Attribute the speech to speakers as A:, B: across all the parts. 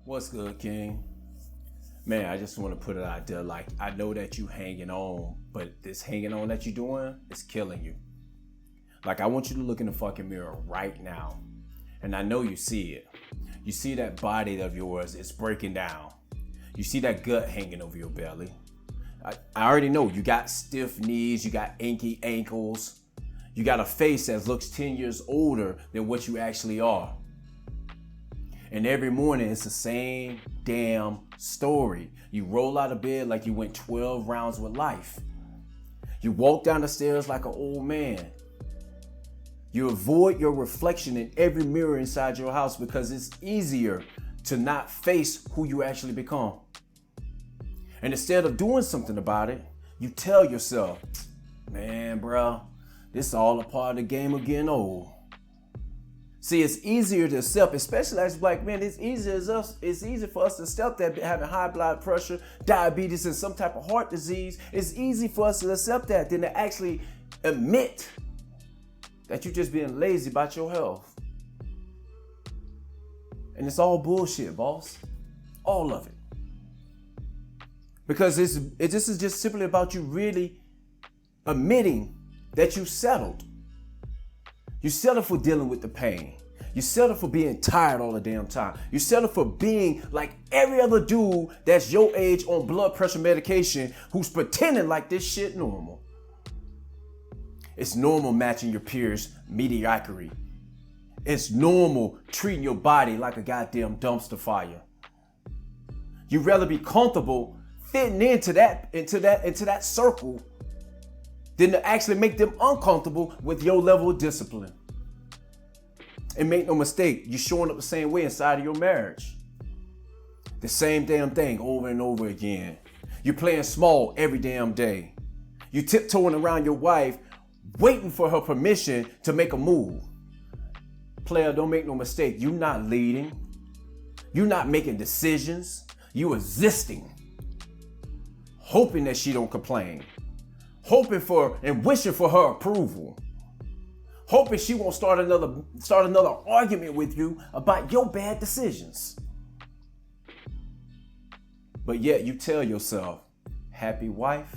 A: What's good, King? Man, I just want to put it out there. Like, I know that you hanging on, but this hanging on that you're doing is killing you. Like, I want you to look in the fucking mirror right now. And I know you see it. You see that body of yours is breaking down. You see that gut hanging over your belly. I already know you got stiff knees, you got inky ankles. You got a face that looks 10 years older than what you actually are. And every morning it's the same damn story. You roll out of bed like you went 12 rounds with life. You walk down the stairs like an old man. You avoid your reflection in every mirror inside your house because it's easier to not face who you actually become. And instead of doing something about it, you tell yourself, man, bro, this is all a part of the game of getting old. See, it's easier to accept, especially as black men, it's easier for us to accept that having high blood pressure, diabetes, and some type of heart disease. It's easy for us to accept that than to actually admit that you're just being lazy about your health. And it's all bullshit, boss. All of it. Because this is just simply about you really admitting that you settled. You settle for dealing with the pain. You settle for being tired all the damn time. You settle for being like every other dude that's your age on blood pressure medication who's pretending like this shit normal. It's normal matching your peers' mediocrity. It's normal treating your body like a goddamn dumpster fire. You'd rather be comfortable fitting into that circle than to actually make them uncomfortable with your level of discipline. And make no mistake, you're showing up the same way inside of your marriage. The same damn thing over and over again. You're playing small every damn day. You tiptoeing around your wife, waiting for her permission to make a move. Player, don't make no mistake, you're not leading. You're not making decisions. You're existing. Hoping that she don't complain. Hoping for and wishing for her approval. Hoping she won't start another argument with you about your bad decisions. But yet you tell yourself, happy wife,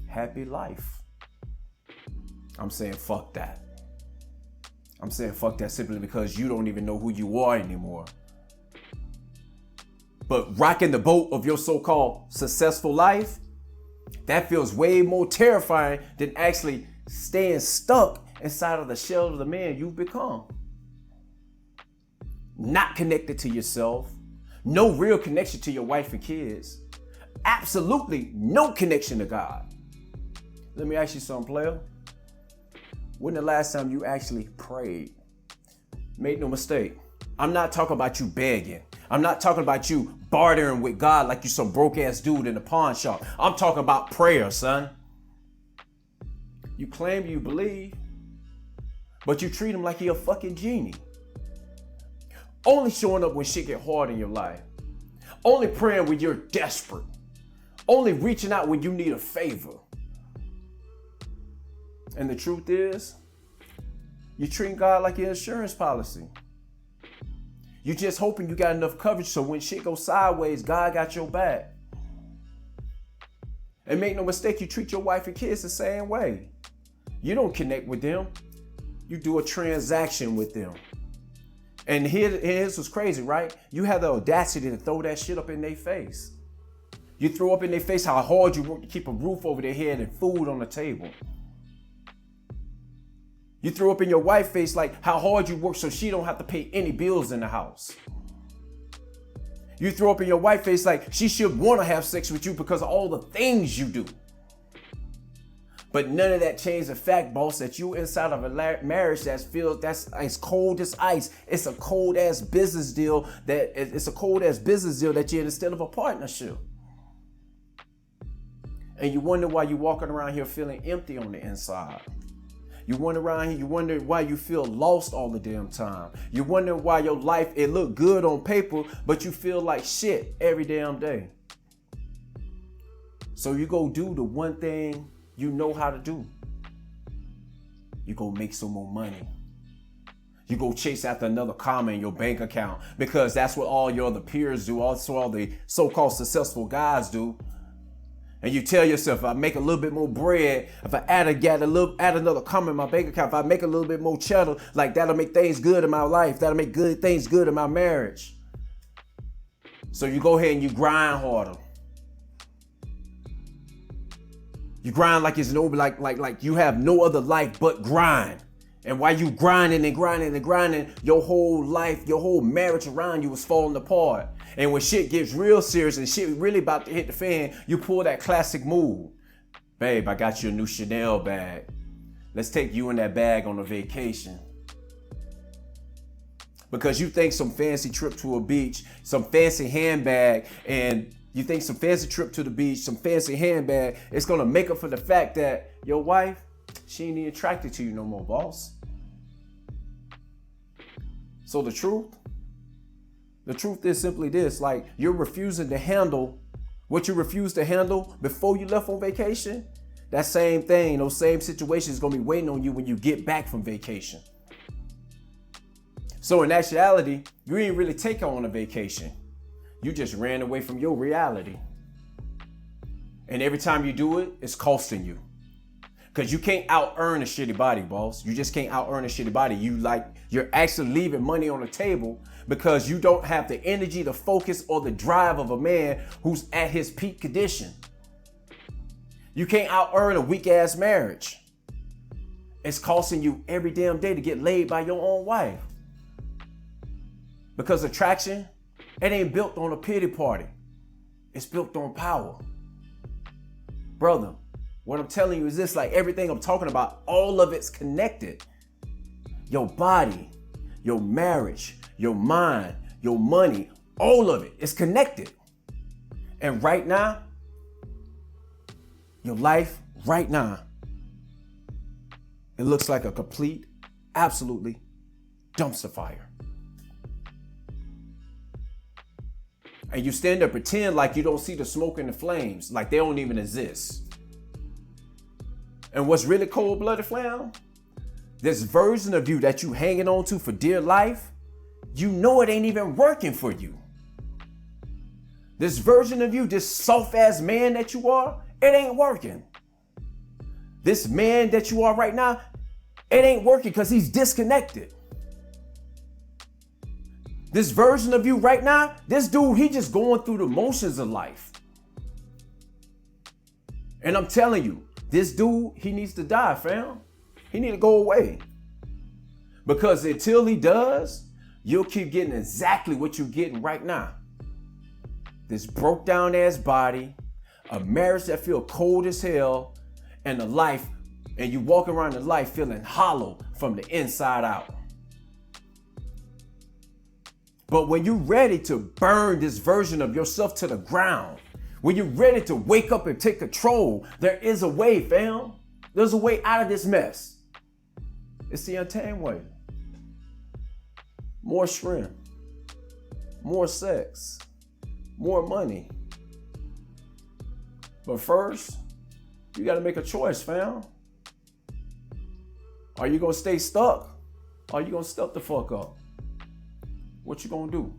A: happy life. I'm saying fuck that. I'm saying fuck that simply because you don't even know who you are anymore. But rocking the boat of your so-called successful life, that feels way more terrifying than actually staying stuck inside of the shell of the man you've become. Not connected to yourself. No real connection to your wife and kids. Absolutely no connection to God. Let me ask you something, player. When the last time you actually prayed? Make no mistake. I'm not talking about you begging. I'm not talking about you bartering with God like you some broke ass dude in the pawn shop. I'm talking about prayer, son. You claim you believe, but you treat him like he a fucking genie. Only showing up when shit get hard in your life. Only praying when you're desperate. Only reaching out when you need a favor. And the truth is, you're treating God like your insurance policy. You're just hoping you got enough coverage so when shit goes sideways, God got your back. And make no mistake, you treat your wife and kids the same way. You don't connect with them. You do a transaction with them. And here's what's crazy, right? You have the audacity to throw that shit up in their face. You throw up in their face how hard you work to keep a roof over their head and food on the table. You throw up in your wife's face like how hard you work so she don't have to pay any bills in the house. You throw up in your wife's face like she should want to have sex with you because of all the things you do. But none of that changed the fact, boss, that you inside of a marriage that's as cold as ice. It's a cold ass business deal that you're in instead of a partnership. And you wonder why you're walking around here feeling empty on the inside. You wonder why you feel lost all the damn time. You wonder why your life, it look good on paper, but you feel like shit every damn day. So you go do the one thing you know how to do. You go make some more money. You go chase after another comma in your bank account because that's what all your other peers do. Also, all the so-called successful guys do. And you tell yourself, if I make a little bit more bread, if I add another comma in my bank account, if I make a little bit more cheddar, like that'll make things good in my life. That'll make things good in my marriage. So you go ahead and you grind harder. You grind like it's like you have no other life but grind. And while you grinding and grinding and grinding, your whole life, your whole marriage around you is falling apart. And when shit gets real serious and shit really about to hit the fan, you pull that classic move. Babe, I got you a new Chanel bag. Let's take you and that bag on a vacation. Because you think some fancy trip to a beach, some fancy handbag, and you think some fancy trip to the beach, some fancy handbag, it's gonna make up for the fact that your wife, she ain't even attracted to you no more, boss. So the truth is simply this, like you're refusing to handle what you refused to handle before you left on vacation. That same thing, those same situations is gonna be waiting on you when you get back from vacation. So in actuality, you didn't really take her on a vacation. You just ran away from your reality. And every time you do it, it's costing you. Because you can't out-earn a shitty body, boss. You just can't out-earn a shitty body. You're actually leaving money on the table because you don't have the energy, the focus, or the drive of a man who's at his peak condition. You can't out-earn a weak-ass marriage. It's costing you every damn day to get laid by your own wife. Because attraction, it ain't built on a pity party. It's built on power. Brother, what I'm telling you is this, like everything I'm talking about, all of it's connected. Your body, your marriage, your mind, your money, all of it is connected. And right now, your life right now, it looks like a complete, absolutely dumpster fire. And you stand there pretend like you don't see the smoke and the flames, like they don't even exist. And what's really cold-blooded, fam? This version of you that you hanging on to for dear life, you know it ain't even working for you. This version of you, this soft-ass man that you are, it ain't working. This man that you are right now, it ain't working because he's disconnected. This version of you right now, this dude, he just going through the motions of life. And I'm telling you, this dude, he needs to die, fam. He need to go away. Because until he does, you'll keep getting exactly what you're getting right now. This broke down ass body, a marriage that feel cold as hell, and a life, and you walk around in life feeling hollow from the inside out. But when you're ready to burn this version of yourself to the ground, when you're ready to wake up and take control, there is a way, fam. There's a way out of this mess. It's the untamed way. More shrimp, more sex, more money. But first, you gotta make a choice, fam. Are you gonna stay stuck? Or are you gonna step the fuck up? What you gonna do?